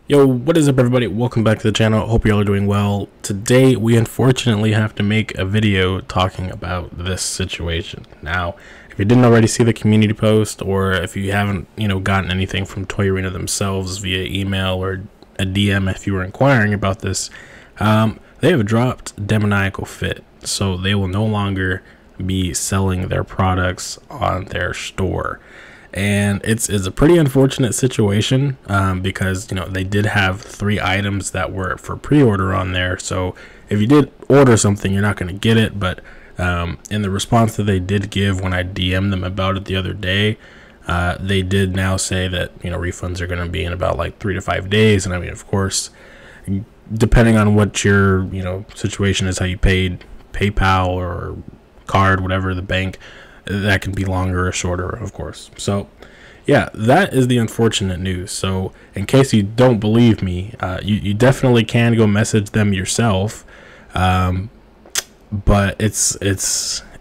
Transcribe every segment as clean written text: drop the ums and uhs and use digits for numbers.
Yo, what is up everybody? Welcome back to the channel. Hope you all are doing well. Today we unfortunately have to make a video talking about this situation. Now, if you didn't already see the community post, or if you haven't, gotten anything from Toyarena themselves via email or a DM if you were inquiring about this, they have dropped Demoniacal Fit. So they will no longer be selling their products on their store. And it's a pretty unfortunate situation because they did have 3 items that were for pre-order on there. So if you did order something, you're not going to get it. But in the response that they did give when I DM'd them about it the other day, they did now say that refunds are going to be in about like 3 to 5 days. And I mean, of course, depending on what your situation is, how you paid, PayPal or card, whatever, the bank, that can be longer or shorter, of course. So yeah, that is the unfortunate news. So in case you don't believe me, you definitely can go message them yourself, but it's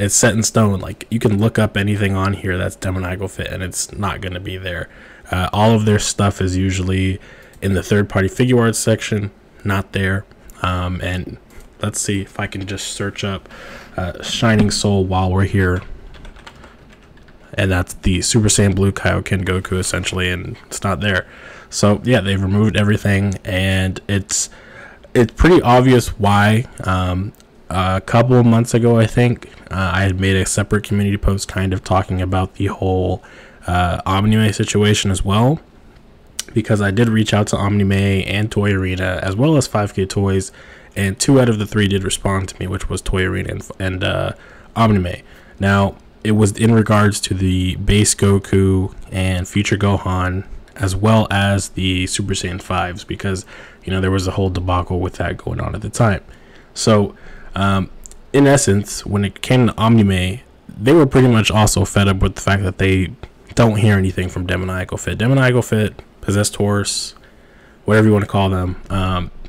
set in stone. Like, you can look up anything on here that's Demoniacal Fit and it's not going to be there. All of their stuff is usually in the third-party shfiguarts section, not there. And let's see if I can just search up Shining Soul while we're here. And that's the Super Saiyan Blue Kaioken Goku, essentially, and it's not there. So yeah, they've removed everything, and it's pretty obvious why. A couple of months ago, I think, I had made a separate community post kind of talking about the whole Omnime situation as well, because I did reach out to Omnime and Toyarena as well as 5K Toys, and 2 out of the 3 did respond to me, which was Toyarena and Omnime. Now, it was in regards to the base Goku and future Gohan, as well as the Super Saiyan 5s, because there was a whole debacle with that going on at the time. So in essence, when it came to Omnime, they were pretty much also fed up with the fact that they don't hear anything from Demoniacal Fit. Demoniacal Fit, Possessed Horse, whatever you want to call them,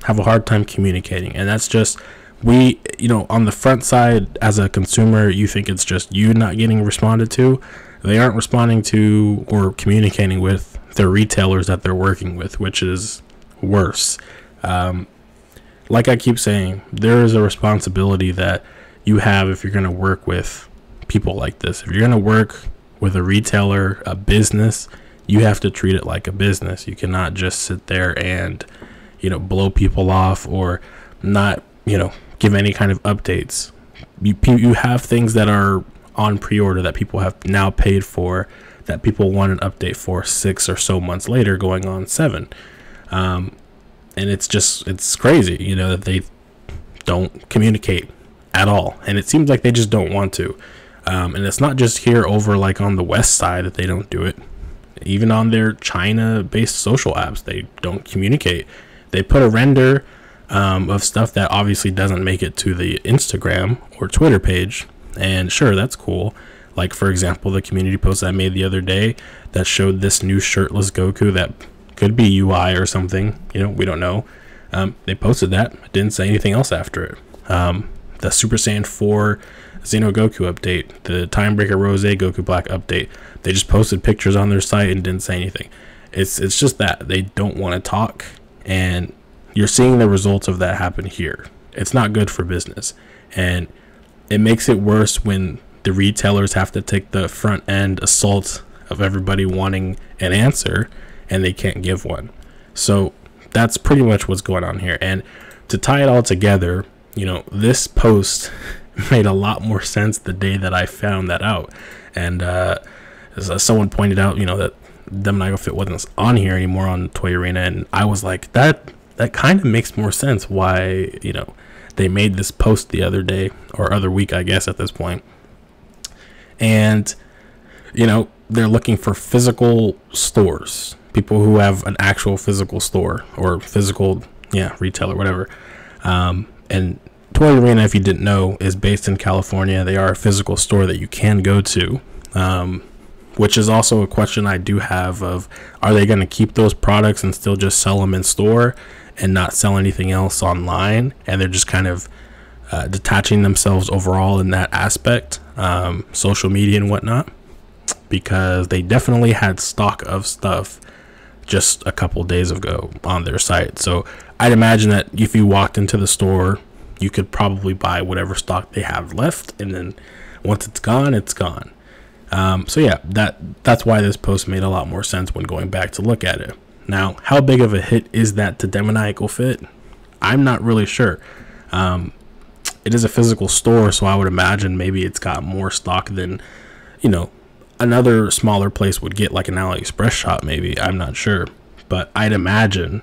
have a hard time communicating, and that's just, on the front side, as a consumer, you think it's just you not getting responded to. They aren't responding to or communicating with their retailers that they're working with, which is worse. Like I keep saying, there is a responsibility that you have if you're going to work with people like this. If you're going to work with a retailer, a business, you have to treat it like a business. You cannot just sit there and, blow people off or not, give any kind of updates. You have things that are on pre-order that people have now paid for, that people want an update for 6 or so months later, going on 7. And it's crazy, that they don't communicate at all, and it seems like they just don't want to. And it's not just here over like on the west side that they don't do it. Even on their China-based social apps, they don't communicate. They put a render of stuff that obviously doesn't make it to the Instagram or Twitter page, and sure, that's cool. Like, for example, the community post I made the other day that showed this new shirtless Goku that could be UI or something, we don't know. They posted that, didn't say anything else after it. The Super Saiyan 4 Xeno Goku update, the Timebreaker Rose Goku Black update, they just posted pictures on their site and didn't say anything. It's just that they don't want to talk, and you're seeing the results of that happen here. It's not good for business, and it makes it worse when the retailers have to take the front end assault of everybody wanting an answer and they can't give one. So that's pretty much what's going on here. And to tie it all together, this post made a lot more sense the day that I found that out. And as someone pointed out, that Demoniacal Fit wasn't on here anymore on Toyarena, and I was like, that kind of makes more sense why, they made this post the other day, or other week, I guess, at this point. And, they're looking for physical stores, people who have an actual physical store or physical, retailer, whatever. And Toyarena, if you didn't know, is based in California. They are a physical store that you can go to, which is also a question I do have of, are they going to keep those products and still just sell them in store and not sell anything else online? And they're just kind of detaching themselves overall in that aspect, social media and whatnot, because they definitely had stock of stuff just a couple days ago on their site. So I'd imagine that if you walked into the store, you could probably buy whatever stock they have left, and then once it's gone, it's gone. So yeah, that's why this post made a lot more sense when going back to look at it. Now, how big of a hit is that to Demoniacal Fit? I'm not really sure. It is a physical store, so I would imagine maybe it's got more stock than, you know, another smaller place would get, like an AliExpress shop maybe. I'm not sure. But I'd imagine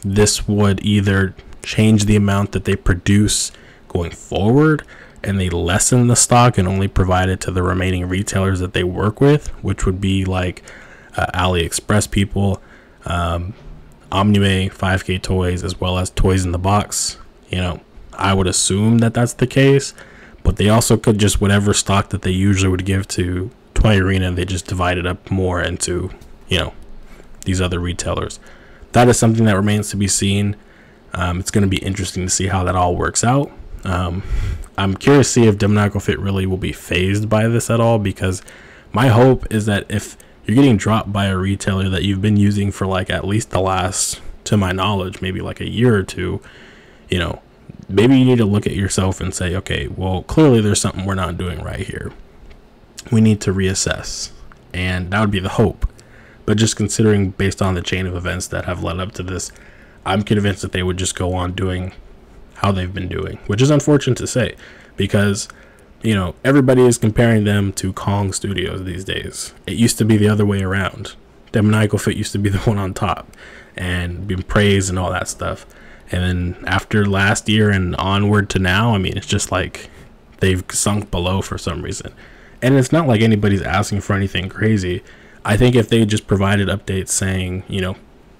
this would either change the amount that they produce going forward, and they lessen the stock and only provide it to the remaining retailers that they work with, which would be like AliExpress people, Omnime, 5K Toys, as well as Toys in the Box. You know, I would assume that that's the case, but they also could just, whatever stock that they usually would give to Toyarena, they just divide it up more into, you know, these other retailers. That is something that remains to be seen. It's going to be interesting to see how that all works out. I'm curious to see if Demoniacal Fit really will be phased by this at all, because my hope is that if you're getting dropped by a retailer that you've been using for like at least the last, to my knowledge, maybe like a year or two, you know, maybe you need to look at yourself and say, okay, well, clearly there's something we're not doing right here. We need to reassess. And that would be the hope. But just considering based on the chain of events that have led up to this, I'm convinced that they would just go on doing how they've been doing, which is unfortunate to say, because, you know, everybody is comparing them to Kong Studios these days. It used to be the other way around. Demoniacal Fit used to be the one on top and being praised and all that stuff. And then after last year and onward to now, I mean, it's just like they've sunk below for some reason. And it's not like anybody's asking for anything crazy. I think if they just provided updates saying, you know,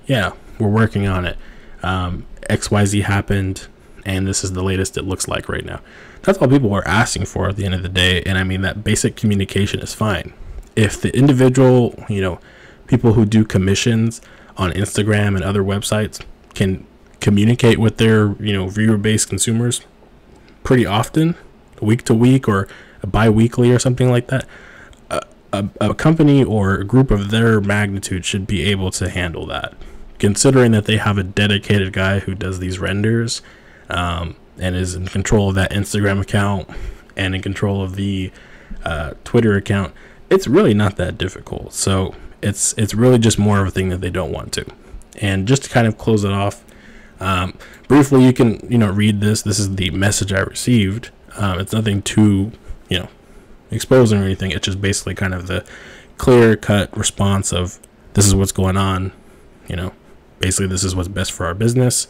yeah, we're working on it, XYZ happened, and this is the latest it looks like right now. That's all people are asking for at the end of the day. And I mean, that basic communication is fine. If the individual, you know, people who do commissions on Instagram and other websites can communicate with their, you know, viewer-based consumers pretty often, week to week or bi-weekly or something like that, a company or a group of their magnitude should be able to handle that, considering that they have a dedicated guy who does these renders, and is in control of that Instagram account and in control of the Twitter account. It's really not that difficult. So it's really just more of a thing that they don't want to. And just to kind of close it off, briefly, you can, you know, read this. This is the message I received. It's nothing too, you know, exposing or anything. It's just basically kind of the clear-cut response of, this is what's going on, you know, basically this is what's best for our business,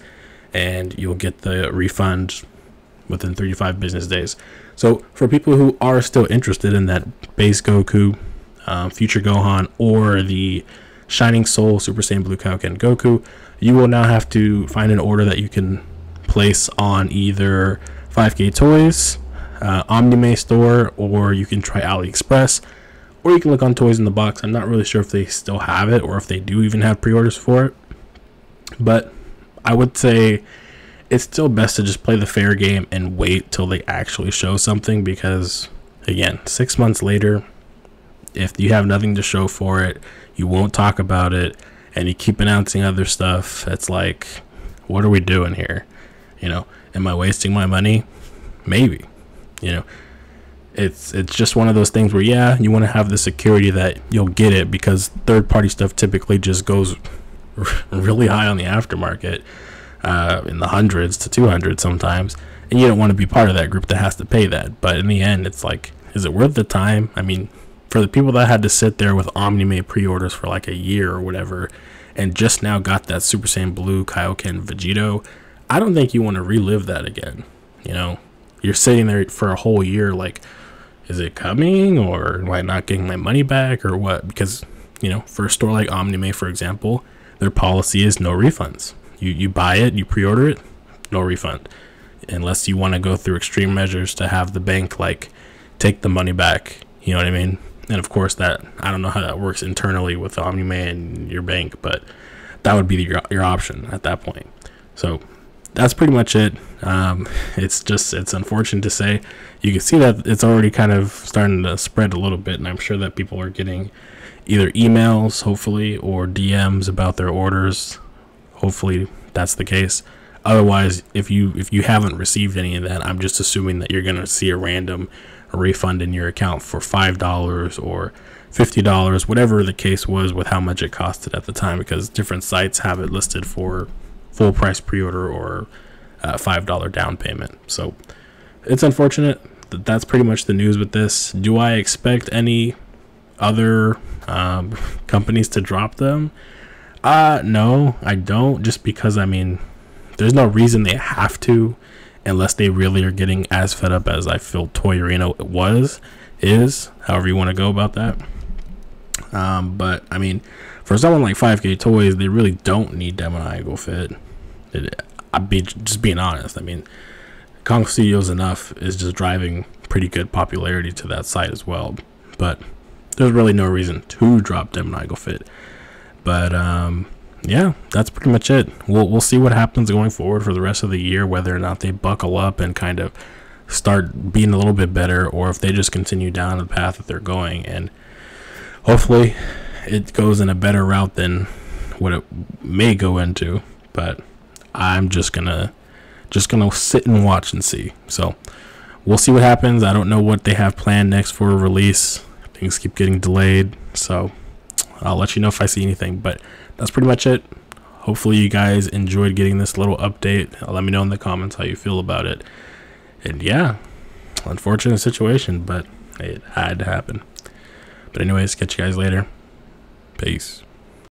and you'll get the refund within 35 business days. So for people who are still interested in that base Goku, Future Gohan, or the Shining Soul Super Saiyan Blue Kaioken Goku, you will now have to find an order that you can place on either 5K Toys, Omnime store, or you can try AliExpress, or you can look on Toys in the Box. I'm not really sure if they still have it or if they do even have pre-orders for it, but I would say it's still best to just play the fair game and wait till they actually show something, because again, 6 months later, if you have nothing to show for it, you won't talk about it, and you keep announcing other stuff, it's like, what are we doing here? You know, am I wasting my money? Maybe. You know, it's just one of those things where, yeah, you want to have the security that you'll get it, because third-party stuff typically just goes really high on the aftermarket, in the hundreds to 200 sometimes, and you don't want to be part of that group that has to pay that. But in the end, it's like, is it worth the time? I mean, for the people that had to sit there with Omnime pre-orders for like a year or whatever, and just now got that Super Saiyan Blue Kaioken Vegito, I don't think you want to relive that again. You know, you're sitting there for a whole year like, is it coming, or am I not getting my money back, or what? Because, you know, for a store like Omnime, for example, their policy is no refunds. You buy it, you pre-order it, no refund, unless you want to go through extreme measures to have the bank like take the money back. You know what I mean? And of course, that, I don't know how that works internally with Omnime and your bank, but that would be your option at that point. So that's pretty much it. It's unfortunate to say. You can see that it's already kind of starting to spread a little bit, and I'm sure that people are getting either emails, hopefully, or DMs about their orders. Hopefully that's the case. Otherwise, if you haven't received any of that, I'm just assuming that you're gonna see a random refund in your account for $5 or $50, whatever the case was with how much it costed at the time, because different sites have it listed for full price pre-order or $5 down payment. So it's unfortunate. That's pretty much the news with this. Do I expect any other companies to drop them? No, I don't, just because, I mean, there's no reason they have to, unless they really are getting as fed up as I feel Toyarena is, however you want to go about that. But I mean, for someone like 5K Toys, they really don't need Demoniacal Fit. I'd be just being honest. I mean, Kong Studios Enough is just driving pretty good popularity to that site as well. But there's really no reason to drop Demoniacal Fit. But yeah, that's pretty much it. We'll see what happens going forward for the rest of the year, whether or not they buckle up and kind of start being a little bit better, or if they just continue down the path that they're going, and hopefully it goes in a better route than what it may go into. But I'm just gonna sit and watch and see. So we'll see what happens. I don't know what they have planned next for a release. Things keep getting delayed, so I'll let you know if I see anything. But that's pretty much it. Hopefully you guys enjoyed getting this little update. Let me know in the comments how you feel about it. And yeah, unfortunate situation, but it had to happen. But anyways, catch you guys later. Peace.